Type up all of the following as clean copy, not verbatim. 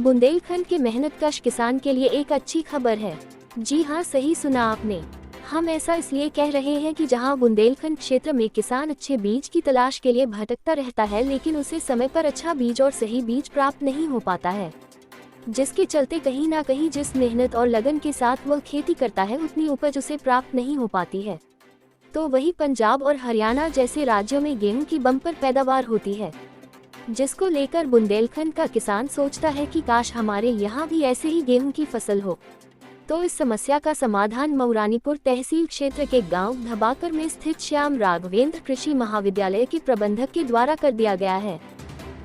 बुंदेलखंड के मेहनतकश किसान के लिए एक अच्छी खबर है। जी हाँ, सही सुना आपने। हम ऐसा इसलिए कह रहे हैं कि जहां बुंदेलखंड क्षेत्र में किसान अच्छे बीज की तलाश के लिए भटकता रहता है, लेकिन उसे समय पर अच्छा बीज और सही बीज प्राप्त नहीं हो पाता है, जिसके चलते कहीं ना कहीं जिस मेहनत और लगन के साथ वह खेती करता है उतनी उपज उसे प्राप्त नहीं हो पाती है। तो वही पंजाब और हरियाणा जैसे राज्यों में गेहूं की बम्पर पैदावार होती है, जिसको लेकर बुंदेलखंड का किसान सोचता है कि काश हमारे यहाँ भी ऐसे ही गेहूं की फसल हो। तो इस समस्या का समाधान मऊरानीपुर तहसील क्षेत्र के गांव धबाकर में स्थित श्याम राघवेंद्र कृषि महाविद्यालय के प्रबंधक के द्वारा कर दिया गया है।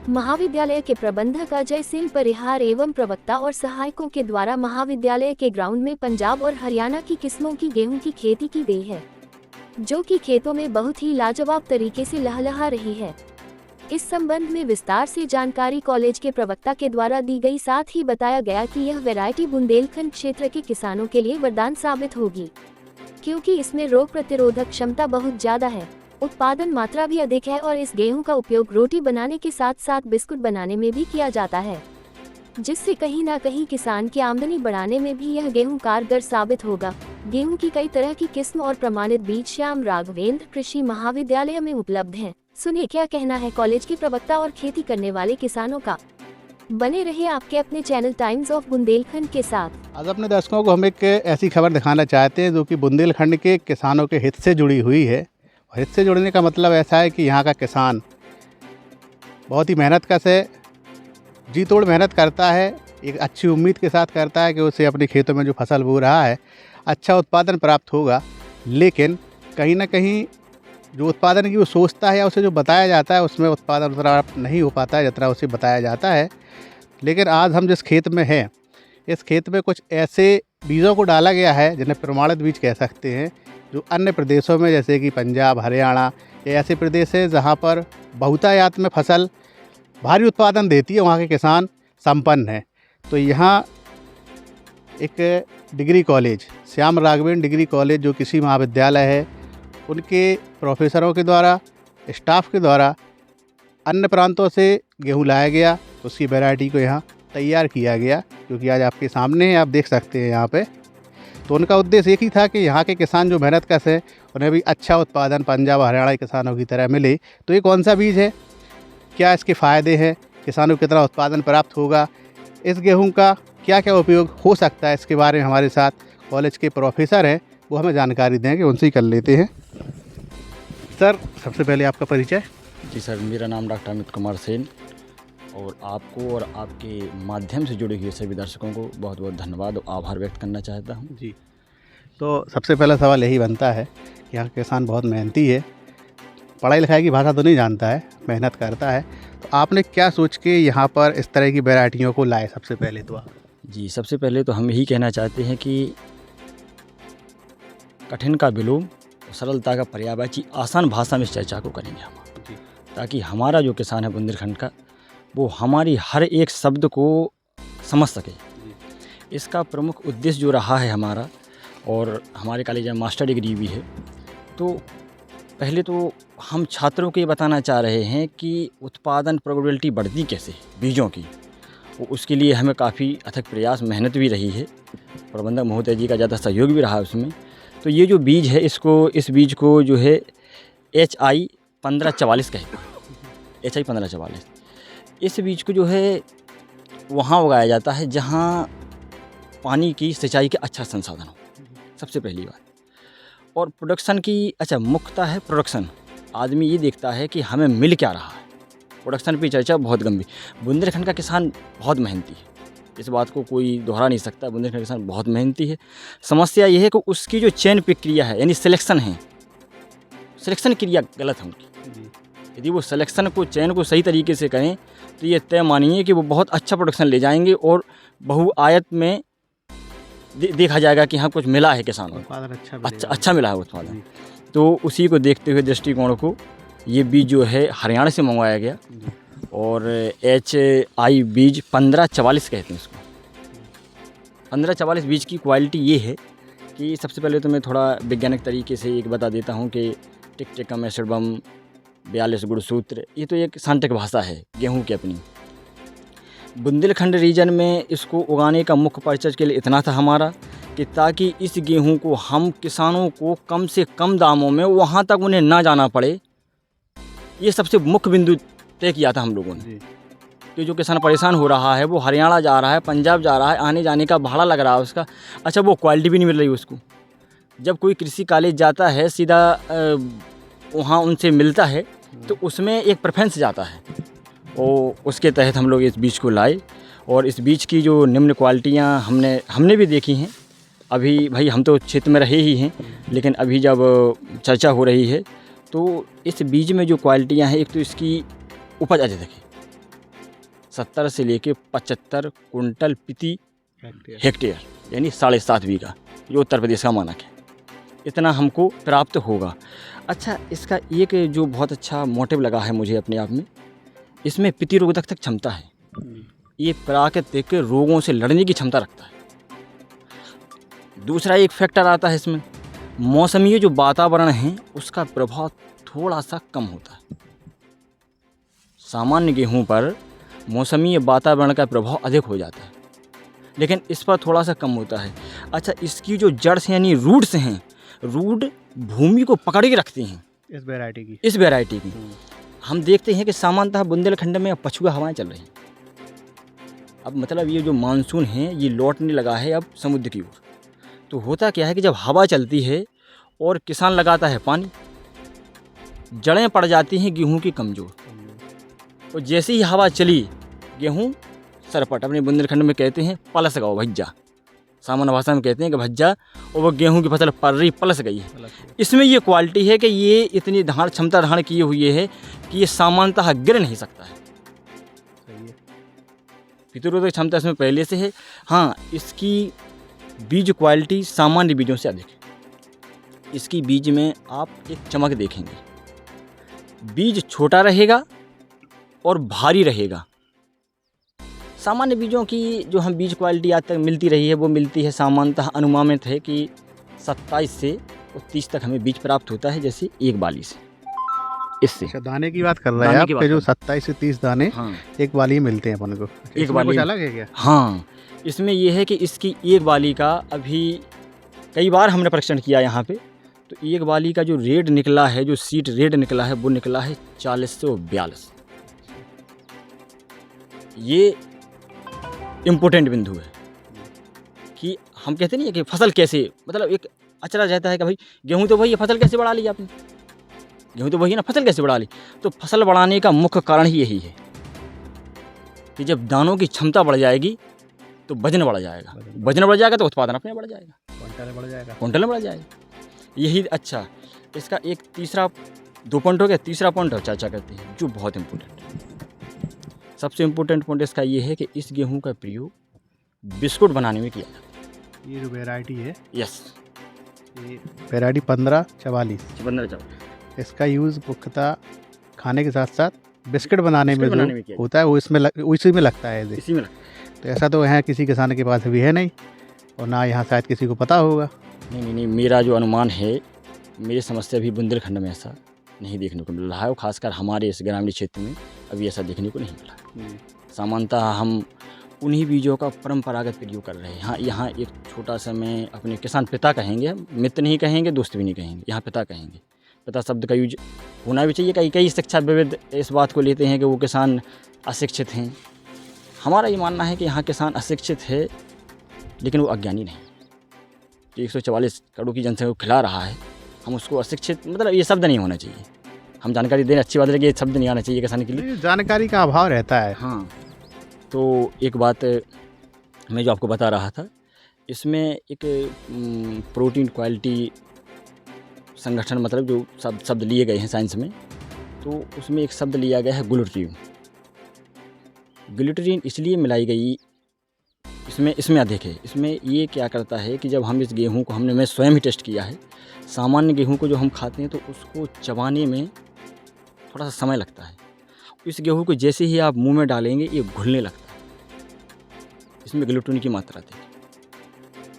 महाविद्यालय के प्रबंधक अजय सिंह परिहार एवं प्रवक्ता और सहायकों के द्वारा महाविद्यालय के ग्राउंड में पंजाब और हरियाणा की किस्मों की गेहूं की खेती की गई है, जो कि खेतों में बहुत ही लाजवाब तरीके से लहलहा रही है। इस संबंध में विस्तार से जानकारी कॉलेज के प्रवक्ता के द्वारा दी गई, साथ ही बताया गया कि यह वैरायटी बुंदेलखंड क्षेत्र के किसानों के लिए वरदान साबित होगी, क्योंकि इसमें रोग प्रतिरोधक क्षमता बहुत ज्यादा है, उत्पादन मात्रा भी अधिक है और इस गेहूं का उपयोग रोटी बनाने के साथ साथ बिस्कुट बनाने में भी किया जाता है, जिससे कहीं ना कहीं किसान की आमदनी बढ़ाने में भी यह गेहूं कारगर साबित होगा। गेहूं की कई तरह की किस्म और प्रमाणित बीज श्याम राघवेंद्र कृषि महाविद्यालय में उपलब्ध हैं। सुनिए क्या कहना है कॉलेज के प्रवक्ता और खेती करने वाले किसानों का। बने रहे आपके अपने चैनल टाइम्स ऑफ बुंदेलखंड के साथ। आज अपने दर्शकों को हम एक ऐसी खबर दिखाना चाहते हैं जो कि बुंदेलखंड के किसानों के हित से जुड़ी हुई है। और हित से जुड़ने का मतलब ऐसा है कि यहाँ का किसान बहुत ही मेहनतकश है, जी तोड़ मेहनत करता है, एक अच्छी उम्मीद के साथ करता है कि उसे अपने खेतों में जो फसल बो रहा है अच्छा उत्पादन प्राप्त होगा। लेकिन कहीं ना कहीं जो उत्पादन की वो सोचता है या उसे जो बताया जाता है उसमें उत्पादन उतना नहीं हो पाता है जितना उसे बताया जाता है। लेकिन आज हम जिस खेत में हैं, इस खेत में कुछ ऐसे बीजों को डाला गया है जिन्हें प्रमाणित बीज कह सकते हैं, जो अन्य प्रदेशों में जैसे कि पंजाब, हरियाणा, ये ऐसे प्रदेश है जहाँ पर बहुतायत में फसल भारी उत्पादन देती है, वहाँ के किसान संपन्न हैं। तो यहाँ एक degree college, Shyam Raghavendra degree college जो कृषि महाविद्यालय है, उनके प्रोफेसरों के द्वारा, स्टाफ के द्वारा अन्य प्रांतों से गेहूं लाया गया, उसकी वैरायटी को यहाँ तैयार किया गया, क्योंकि आज आपके सामने है, आप देख सकते हैं यहाँ पे। तो उनका उद्देश्य एक ही था कि यहाँ के किसान जो मेहनतकश है उन्हें भी अच्छा उत्पादन पंजाब हरियाणा के किसानों की तरह मिले। तो ये कौन सा बीज है, क्या इसके फ़ायदे हैं, किसानों को कितना उत्पादन प्राप्त होगा, इस गेहूँ का क्या क्या उपयोग हो सकता है, इसके बारे में हमारे साथ कॉलेज के प्रोफेसर हैं, वो हमें जानकारी देंगे, उनसे ही कर लेते हैं। सर, सबसे पहले आपका परिचय। जी सर, मेरा नाम डॉक्टर अमित कुमार सेन, और आपको और आपके माध्यम से जुड़े हुए सभी दर्शकों को बहुत बहुत धन्यवाद और आभार व्यक्त करना चाहता हूँ। जी, तो सबसे पहला सवाल यही बनता है कि यहाँ किसान बहुत मेहनती है, पढ़ाई लिखाई की भाषा तो नहीं जानता है, मेहनत करता है। तो आपने क्या सोच के यहाँ पर इस तरह की वैरायटियों को लाए सबसे पहले तो आप? जी, सबसे पहले तो हम यही कहना चाहते हैं कि कठिन का विलोम, सरलता का पर्यायवाची, आसान भाषा में इस चर्चा को करेंगे हम, ताकि हमारा जो किसान है बुंदेलखंड का, वो हमारी हर एक शब्द को समझ सके। इसका प्रमुख उद्देश्य जो रहा है हमारा, और हमारे कॉलेज में मास्टर डिग्री भी है, तो पहले तो हम छात्रों को ये बताना चाह रहे हैं कि उत्पादन प्रोबेबिलिटी बढ़ती कैसे बीजों की, उसके लिए हमें काफ़ी अथक प्रयास, मेहनत भी रही है, प्रबंधक महोदय जी का ज़्यादा सहयोग भी रहा है उसमें। तो ये जो बीज है, इस बीज को जो है HI 1544 कहते हैं, HI 1544। इस बीज को जो है वहाँ उगाया जाता है जहाँ पानी की सिंचाई के अच्छा संसाधन हो, सबसे पहली बात। और प्रोडक्शन की, अच्छा मुख्यतः है प्रोडक्शन, आदमी ये देखता है कि हमें मिल क्या रहा है, प्रोडक्शन पे चर्चा बहुत गंभीर। बुंदेलखंड का किसान बहुत मेहनती है, इस बात को कोई दोहरा नहीं सकता, बुंदेलखंड का किसान बहुत मेहनती है। समस्या ये है कि उसकी जो चयन प्रक्रिया है, यानी सिलेक्शन है, सिलेक्शन क्रिया गलत है उनकी। यदि वो सिलेक्शन को, चयन को सही तरीके से करें तो ये तय मानिए कि वो बहुत अच्छा प्रोडक्शन ले जाएंगे और बहुआयत में देखा जाएगा कि हाँ कुछ मिला है किसानों को, अच्छा मिला है उत्पादन। तो उसी को देखते हुए दृष्टिकोण को ये बीज जो है हरियाणा से मंगवाया गया, और HI बीज 1544 कहते हैं इसको। 1544 बीज की क्वालिटी ये है कि सबसे पहले तो मैं थोड़ा वैज्ञानिक तरीके से एक बता देता हूँ कि टिकटिकम एसिडबम 42 गुणसूत्र, ये तो एक साइंटिफिक भाषा है गेहूं की अपनी। बुंदेलखंड रीजन में इसको उगाने का मुख्य पर्पज़ के लिए इतना था हमारा कि ताकि इस गेहूं को हम किसानों को कम से कम दामों में वहां तक उन्हें ना जाना पड़े। ये सबसे मुख्य बिंदु तय किया था हम लोगों ने कि जो किसान परेशान हो रहा है, वो हरियाणा जा रहा है, पंजाब जा रहा है, आने जाने का भाड़ा लग रहा है उसका। अच्छा, वो क्वालिटी भी नहीं मिल रही उसको। जब कोई कृषि कॉलेज जाता है सीधा वहाँ उनसे मिलता है तो उसमें एक प्रेफरेंस जाता है, और उसके तहत हम लोग इस बीज को लाए। और इस बीज की जो निम्न क्वालिटियाँ हमने भी देखी हैं। अभी भाई हम तो क्षेत्र में रहे ही हैं, लेकिन अभी जब चर्चा हो रही है तो इस बीज में जो क्वालिटियाँ हैं, एक तो इसकी उपज अधिक है, 70 से लेके 75 कुंटल प्रति हेक्टेयर, यानी 7.5 बीघा, जो उत्तर प्रदेश का मानक है, इतना हमको प्राप्त होगा। अच्छा, इसका एक जो बहुत अच्छा मोटिव लगा है मुझे अपने आप में, इसमें प्रतिरोधक तक क्षमता है। ये प्राकृतिक रोगों से लड़ने की क्षमता रखता है। दूसरा एक फैक्टर आता है इसमें, मौसमी जो वातावरण है उसका प्रभाव थोड़ा सा कम होता है। सामान्य गेहूं पर मौसमी वातावरण का प्रभाव अधिक हो जाता है, लेकिन इस पर थोड़ा सा कम होता है। अच्छा, इसकी जो जड़ से यानी रूट्स हैं, रूट भूमि को पकड़ के रखती हैं इस वैरायटी की। हम देखते हैं कि सामान्यतः बुंदेलखंड में पछुआ हवाएं चल रही हैं। अब मतलब ये जो मानसून है ये लौटने लगा है अब समुद्र की ओर। तो होता क्या है कि जब हवा चलती है और किसान लगाता है पानी, जड़ें पड़ जाती हैं गेहूं की कमज़ोर, और जैसे ही हवा चली गेहूं सरपट, अपने बुंदेलखंड में कहते हैं पलस गया भज्जा, सामान्य भाषा में कहते हैं कि भज्जा, और वो गेहूं की फसल पलस गई है। इसमें ये क्वालिटी है कि ये इतनी क्षमता धारण किए हुए है कि ये सामान्यतः गिर नहीं सकता है। प्रतिरोधक क्षमता इसमें पहले से है। हाँ, इसकी बीज क्वालिटी सामान्य बीजों से अधिक है। इसकी बीज में आप एक चमक देखेंगे, बीज छोटा रहेगा और भारी रहेगा। सामान्य बीजों की जो हम बीज क्वालिटी आज तक मिलती रही है वो मिलती है सामान्यतः अनुमानित है कि 27 से 30 तक हमें बीज प्राप्त होता है, जैसे एक बाली से। इससे अच्छा, दाने की बात कर रहे हैं आप कि जो 27 से 30 दाने हाँ, एक बाली मिलते हैं अपन को। एक बाली अलग है क्या? हाँ, इसमें यह है कि इसकी एक बाली का अभी कई बार हमने परीक्षण किया यहाँ पे, तो एक बाली का जो रेट निकला है, जो सीट रेट निकला है, वो निकला है 4042। ये इम्पोर्टेंट बिंदु है कि हम कहते नहीं है कि फसल कैसे, मतलब एक अचरज रहता है कि भाई गेहूं तो वही है, फसल कैसे बढ़ा ली आपने, गेहूं तो वही है ना, फसल कैसे बढ़ा ली। तो फसल बढ़ाने का मुख्य कारण ही यही है कि जब दानों की क्षमता बढ़ जाएगी तो वजन बढ़ जाएगा, वजन बढ़ जाएगा तो उत्पादन अपने बढ़ जाएगा, क्विंटल बढ़ जाएगा। यही अच्छा, इसका एक तीसरा 2 पॉइंट हो गया। तीसरा पॉइंट और चर्चा करते हैं जो बहुत इम्पोर्टेंट है। सबसे इम्पोर्टेंट पॉइंट इसका ये है कि इस गेहूं का प्रयोग बिस्कुट बनाने में किया जाता है। ये जो वैरायटी है, यस, ये वैरायटी 1544, इसका यूज़ मुख्यतः खाने के साथ साथ बिस्किट बनाने में जो होता है वो इसी में लगता है। इसी में तो ऐसा तो यहाँ किसी किसान के पास भी है नहीं, और ना यहाँ शायद किसी को पता होगा। नहीं, मेरा जो अनुमान है, मेरी समस्या भी बुंदेलखंड में ऐसा नहीं देखने को मिल रहा है, और खासकर हमारे इस ग्रामीण क्षेत्र में अभी ऐसा देखने को नहीं मिला। सामान्यतः हम उन्हीं बीजों का परंपरागत प्रयोग कर रहे हैं। हाँ, यहाँ एक छोटा सा मैं अपने किसान पिता कहेंगे, मित्र नहीं कहेंगे, दोस्त भी नहीं कहेंगे, यहाँ पिता कहेंगे। पिता शब्द का यूज होना भी चाहिए। कई शिक्षाविद इस बात को लेते हैं कि वो किसान अशिक्षित हैं। हमारा ये मानना है कि यहाँ किसान अशिक्षित है, लेकिन वो अज्ञानी नहीं। जो 144 करोड़ की जनसंख्या को खिला रहा है, हम उसको अशिक्षित, मतलब ये शब्द नहीं होना चाहिए। हम जानकारी दें, अच्छी बात है कि ये शब्द नहीं आना चाहिए किसान के लिए। जानकारी का अभाव रहता है। हाँ, तो एक बात मैं जो आपको बता रहा था, इसमें एक प्रोटीन क्वालिटी संगठन, मतलब जो शब्द लिए गए हैं साइंस में, तो उसमें एक शब्द लिया गया है ग्लूटाथियोन। ग्लूटाथियोन इसलिए मिलाई गई इसमें अधिक है। इसमें ये क्या करता है कि जब हम इस गेहूं को मैं स्वयं ही टेस्ट किया है, सामान्य गेहूं को जो हम खाते हैं तो उसको चबाने में थोड़ा सा समय लगता है। इस गेहूं को जैसे ही आप मुंह में डालेंगे ये घुलने लगता है। इसमें ग्लूटेन की मात्रा थी,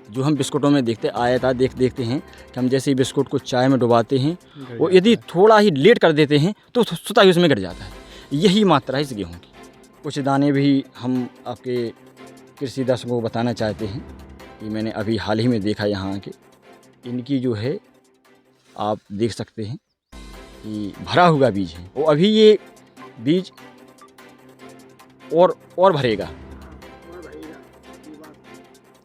जो हम बिस्कुटों में देखते हैं कि हम जैसे ही बिस्कुट को चाय में डुबाते हैं और यदि थोड़ा ही लेट कर देते हैं तो स्वतः ही उसमें गिर जाता है। यही मात्रा है इस गेहूं की। कुछ दाने भी हम आपके कृषि दर्शकों को बताना चाहते हैं कि मैंने अभी हाल ही में देखा यहाँ के इनकी जो है आप देख सकते हैं कि भरा हुआ बीज है, वो अभी ये बीज और भरेगा,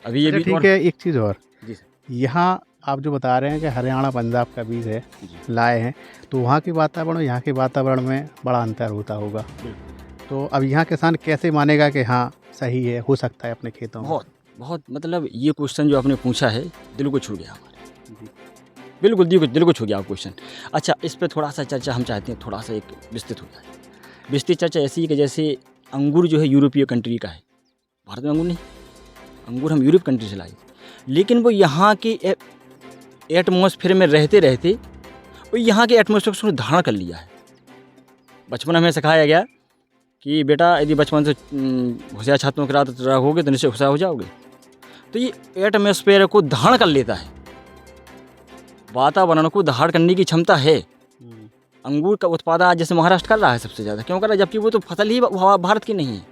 अभी ये अच्छा, बीज ठीक है। एक चीज़ और, जी सर। यहाँ आप जो बता रहे हैं कि हरियाणा पंजाब का बीज है, जी। लाए हैं, तो वहाँ के वातावरण और यहाँ के वातावरण में बड़ा अंतर होता होगा। तो अब यहाँ किसान कैसे मानेगा कि हाँ सही है, हो सकता है अपने खेतों में? बहुत मतलब ये क्वेश्चन जो आपने पूछा है दिल को छू गया हमारे, जी। बिल्कुल दिल को छू गया आप क्वेश्चन। अच्छा, इस पर थोड़ा सा चर्चा हम चाहते हैं, थोड़ा सा एक विस्तृत हो जाए। विस्तृत चर्चा ऐसी है कि जैसे अंगूर जो है यूरोपीय कंट्री का है, भारत में अंगूर नहीं, अंगूर हम यूरोप कंट्री से लाए, लेकिन वो यहाँ के एटमॉस्फेयर में रहते रहते वो यहाँ के एटमॉस्फेयर को धारण कर लिया है। बचपन में हमें सिखाया गया कि बेटा यदि बचपन से होशियार छात्रों के साथ रहोगे तो निश्चय होशियार हो जाओगे। तो ये एटमॉस्फेयर को धारण कर लेता है, वातावरण को धारण करने की क्षमता है। अंगूर का उत्पादन आज जैसे महाराष्ट्र कर रहा है सबसे ज़्यादा, क्यों कर रहा है? जबकि वो तो फसल ही भारत की नहीं है,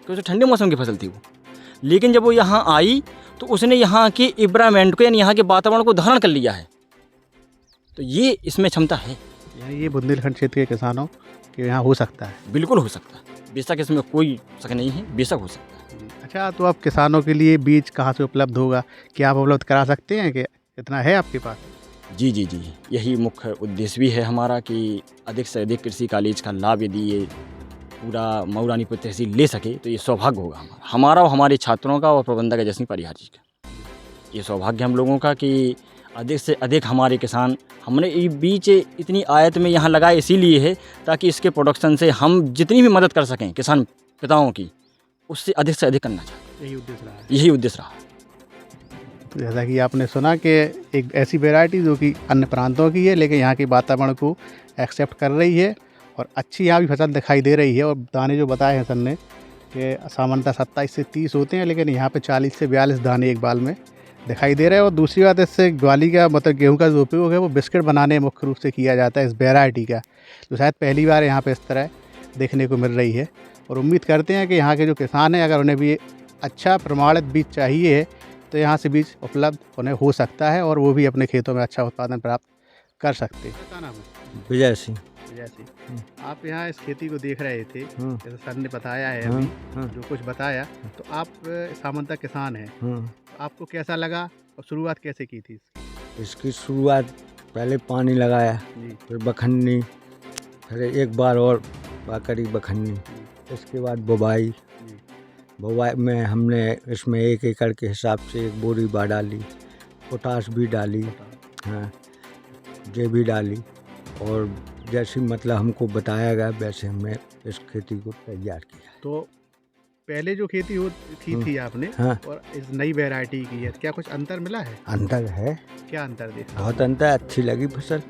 क्योंकि तो ठंडे मौसम की फसल थी वो। लेकिन जब वो यहाँ आई तो उसने यहाँ के इन्वायरमेंट को यानी यहाँ के वातावरण को धारण कर लिया है, तो ये इसमें क्षमता है। यानी ये बुंदेलखंड क्षेत्र के किसानों के यहाँ हो सकता है? बिल्कुल हो सकता है, बेशक इसमें कोई शक नहीं है, बेशक हो सकता है। अच्छा, तो अब किसानों के लिए बीज कहाँ से उपलब्ध होगा? क्या आप उपलब्ध करा सकते हैं कि इतना है आपके पास? जी, यही मुख्य उद्देश्य भी है हमारा कि अधिक से अधिक कृषि कॉलेज का लाभ यदि ये पूरा मऊ रानीपुर तहसील ले सके तो ये सौभाग्य होगा हमारा और हमारे छात्रों का और प्रबंधक जैसी परिहार जी का। ये सौभाग्य हम लोगों का कि अधिक से अधिक हमारे किसान, हमने ये बीज इतनी आयत में यहाँ लगाए इसीलिए है ताकि इसके प्रोडक्शन से हम जितनी भी मदद कर सकें किसान पिताओं की, उससे अधिक से अधिक करना चाहते हैं। यही उद्देश्य रहा है। यही उद्देश्य रहा है। जैसा कि आपने सुना कि एक ऐसी वैरायटी जो कि अन्य प्रांतों की है लेकिन यहाँ के वातावरण को एक्सेप्ट कर रही है और अच्छी यहाँ भी फसल दिखाई दे रही है। और दाने जो बताए हैं सर ने कि सामान्यतः 27 से 30 होते हैं, लेकिन यहाँ पे 40 से 42 दाने एक बाल में दिखाई दे रहे हैं। और दूसरी बात, इससे ग्वाली का मतलब गेहूँ का जो उपयोग है वो बिस्किट बनाने मुख्य रूप से किया जाता है इस वैरायटी का, तो शायद पहली बार यहाँ पर इस तरह देखने को मिल रही है। और उम्मीद करते हैं कि यहाँ के जो किसान हैं अगर उन्हें भी अच्छा प्रमाणित बीज चाहिए है तो यहाँ से बीज उपलब्ध उन्हें हो सकता है और वो भी अपने खेतों में अच्छा उत्पादन प्राप्त कर सकते हैं। क्या नाम है? विजय सिंह। विजय सिंह, आप यहाँ इस खेती को देख रहे थे, जैसे सर ने बताया है अभी जो कुछ बताया, तो आप सामान्यतः किसान हैं, तो आपको कैसा लगा और शुरुआत कैसे की थी इसकी शुरुआत पहले पानी लगाया जी, फिर बखन्नी, फिर एक बार और करी बखन्नी, इसके बाद बुवाई में हमने इसमें 1 एकड़ के हिसाब से 1 बोरी बा डाली, पोटाश भी डाली, हाँ ये भी डाली। और जैसे मतलब हमको बताया गया वैसे हमने इस खेती को तैयार किया। तो पहले जो खेती थी आपने हाँ, और इस नई वैरायटी की है, क्या कुछ अंतर मिला है? अंतर है, क्या अंतर देखा? बहुत अंतर, अच्छी लगी फसल,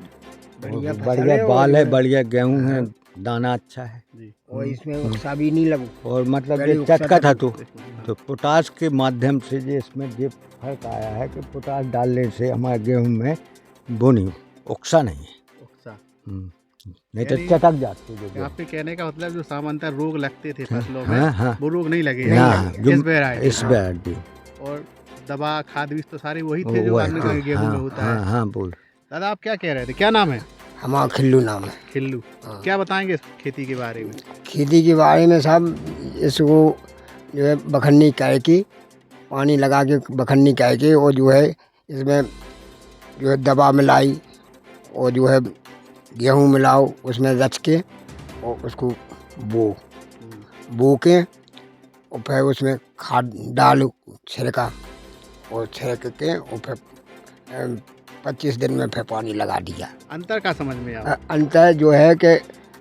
बढ़िया बढ़िया बाल है, बढ़िया गेहूँ है, दाना अच्छा है जी, और इसमें उकसा भी नहीं लगू। और मतलब गली ये उकसा चटका था तो तो पोटाश के माध्यम से ये इसमें ये फर्क आया है कि पोटाश डालने से हमारे गेहूं में वो नहीं उकसा नहीं है, उत्साह। नहीं तो यानी चटक जाती है जो गेहूं। आपके कहने का मतलब जो सामान्यतः रोग लगते थे फसलों में, हाँ हाँ वो रोग नहीं लगे हाँ, इस वैरायटी इस वैरायटी और दवा खाद बीज तो सारे वही थे जो आपने कहा गेहूं में होता है। हाँ बोल। दादा आप क्या कह रहे थे, क्या नाम है? हमारा खिल्लू नाम है। खिल्लू, हाँ। क्या बताएंगे इस खेती के बारे में? खेती के बारे में साहब, इसको जो है बखन्नी कह के पानी लगा के बखन्नी कह के, और जो है इसमें जो है दवा मिलाई और जो है गेहूँ मिलाओ उसमें रच के और उसको बो के और फिर उसमें खाद डालो छिड़का और छिड़क के और फिर 25 दिन में फिर पानी लगा दिया। अंतर का समझ में आया? अंतर जो है कि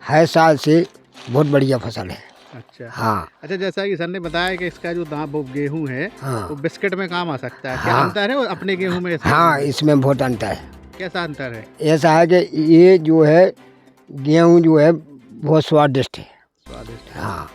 हर साल से बहुत बढ़िया फसल है। अच्छा हाँ अच्छा, जैसा कि सर ने बताया कि इसका जो वो गेहूं है हाँ वो बिस्किट में काम आ सकता है, क्या हाँ। अंतर है वो अपने गेहूं में? हाँ, इसमें बहुत अंतर है। कैसा अंतर है? ऐसा है कि ये जो है गेहूँ जो है बहुत स्वादिष्ट है। स्वादिष्ट है। हाँ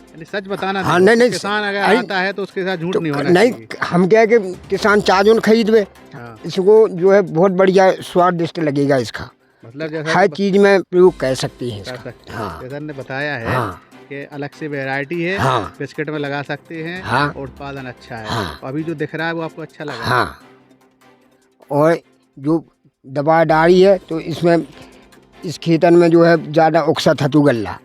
यानी सच बताना हाँ, नहीं, नहीं, किसान अगर अरे, आता है तो उसके साथ झूठ तो नहीं होना नहीं, चाहिए। हम क्या है कि किसान चाजून खरीदवे, हाँ, इसको जो है बहुत बढ़िया स्वादिष्ट लगेगा इसका। मतलब जैसा हर चीज़ में प्रयोग कर सकती हैं कर इसका। सकते हैं। हाँ जैसा ने बताया है हाँ कि अलग से वैरायटी है, हाँ बिस्किट में लगा सकते हैं हाँ और उत्पादन अच्छा है। हाँ। तो अभी जो दिख रहा है वो आपको अच्छा लगा? हाँ। और जो दवा डाली है तो इसमें इस खेतन में जो है ज़्यादा उकसा थतू गल्ला,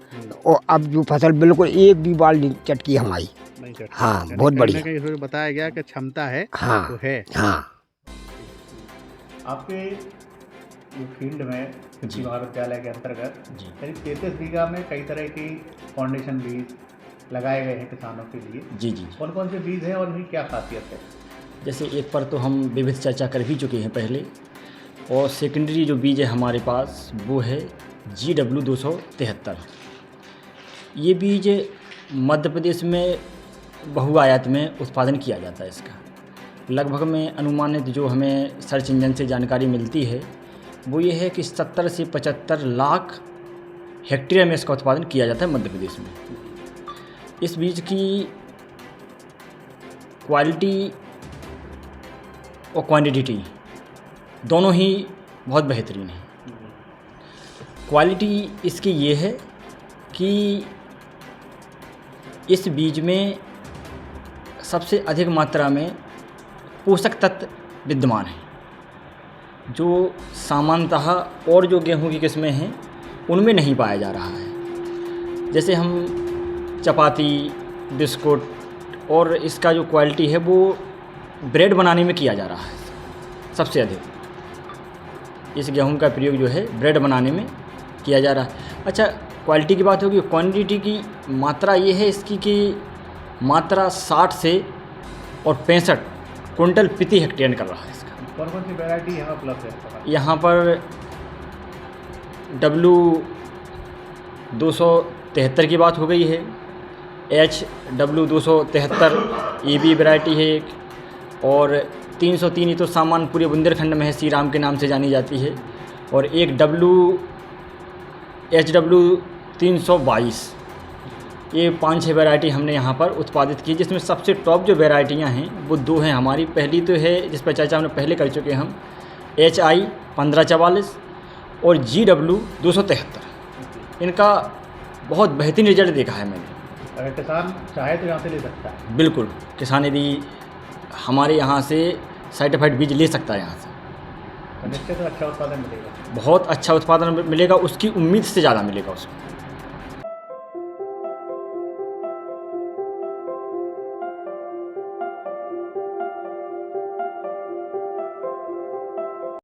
और अब जो फसल बिल्कुल एक भी बाल नहीं चटकी हमारी। नहीं चटका। हाँ, यानी बहुत कहीं बढ़िया। ना कहीं इसमें बताया गया कि क्षमता है हाँ तो है। हाँ। आपके जो फील्ड में कृषि महाविद्यालय के अंतर्गत जी करीब 33 बीघा में कई तरह की फाउंडेशन बीज लगाए गए हैं किसानों के लिए। जी जी। कौन कौन से बीज हैं और उनकी क्या खासियत है? जैसे एक पर तो हम विविध चर्चा कर भी चुके हैं पहले, और सेकेंडरी जो बीज है हमारे पास वो है GW 273। ये बीज मध्य प्रदेश में बहुआयात में उत्पादन किया जाता है इसका। लगभग में अनुमानित जो हमें सर्च इंजन से जानकारी मिलती है वो ये है कि 70 से 75 लाख हेक्टेयर में इसका उत्पादन किया जाता है मध्य प्रदेश में। इस बीज की क्वालिटी और क्वांटिटी दोनों ही बहुत बेहतरीन है। क्वालिटी इसकी ये है कि इस बीज में सबसे अधिक मात्रा में पोषक तत्व विद्यमान हैं, जो सामान्यतः और जो गेहूं की किस्में हैं उनमें नहीं पाया जा रहा है। जैसे हम चपाती, बिस्कुट और इसका जो क्वालिटी है वो ब्रेड बनाने में किया जा रहा है सबसे अधिक। इस गेहूं का प्रयोग जो है ब्रेड बनाने में किया जा रहा है। अच्छा, क्वालिटी की बात होगी, क्वांटिटी की मात्रा ये है इसकी कि मात्रा 60 से और 65 कुंटल प्रति हेक्टेयर निकल रहा है इसका। कौन कौन सी वैरायटी यहाँ उपलब्ध है? यहाँ पर W 273 की बात हो गई है, HW 273 EB वैरायटी है एक, और 303 ये तो सामान पूरे बुंदेलखंड में है, श्री राम के नाम से जानी जाती है, और एक HW 322। ये 5-6 वैरायटी हमने यहाँ पर उत्पादित की, जिसमें सबसे टॉप जो वैरायटियाँ हैं वो 2 हैं हमारी। पहली तो है जिस पर चर्चा हमने पहले कर चुके हैं हम, HI 1544 और GW 273। इनका बहुत बेहतरीन रिजल्ट देखा है मैंने। अगर किसान चाहे तो यहाँ से ले सकता है? बिल्कुल, किसान यदि हमारे यहाँ से सर्टिफाइड बीज ले सकता है यहाँ से, तो निश्चित अच्छा उत्पादन मिलेगा। बहुत अच्छा उत्पादन मिलेगा, उसकी उम्मीद से ज़्यादा मिलेगा उसको।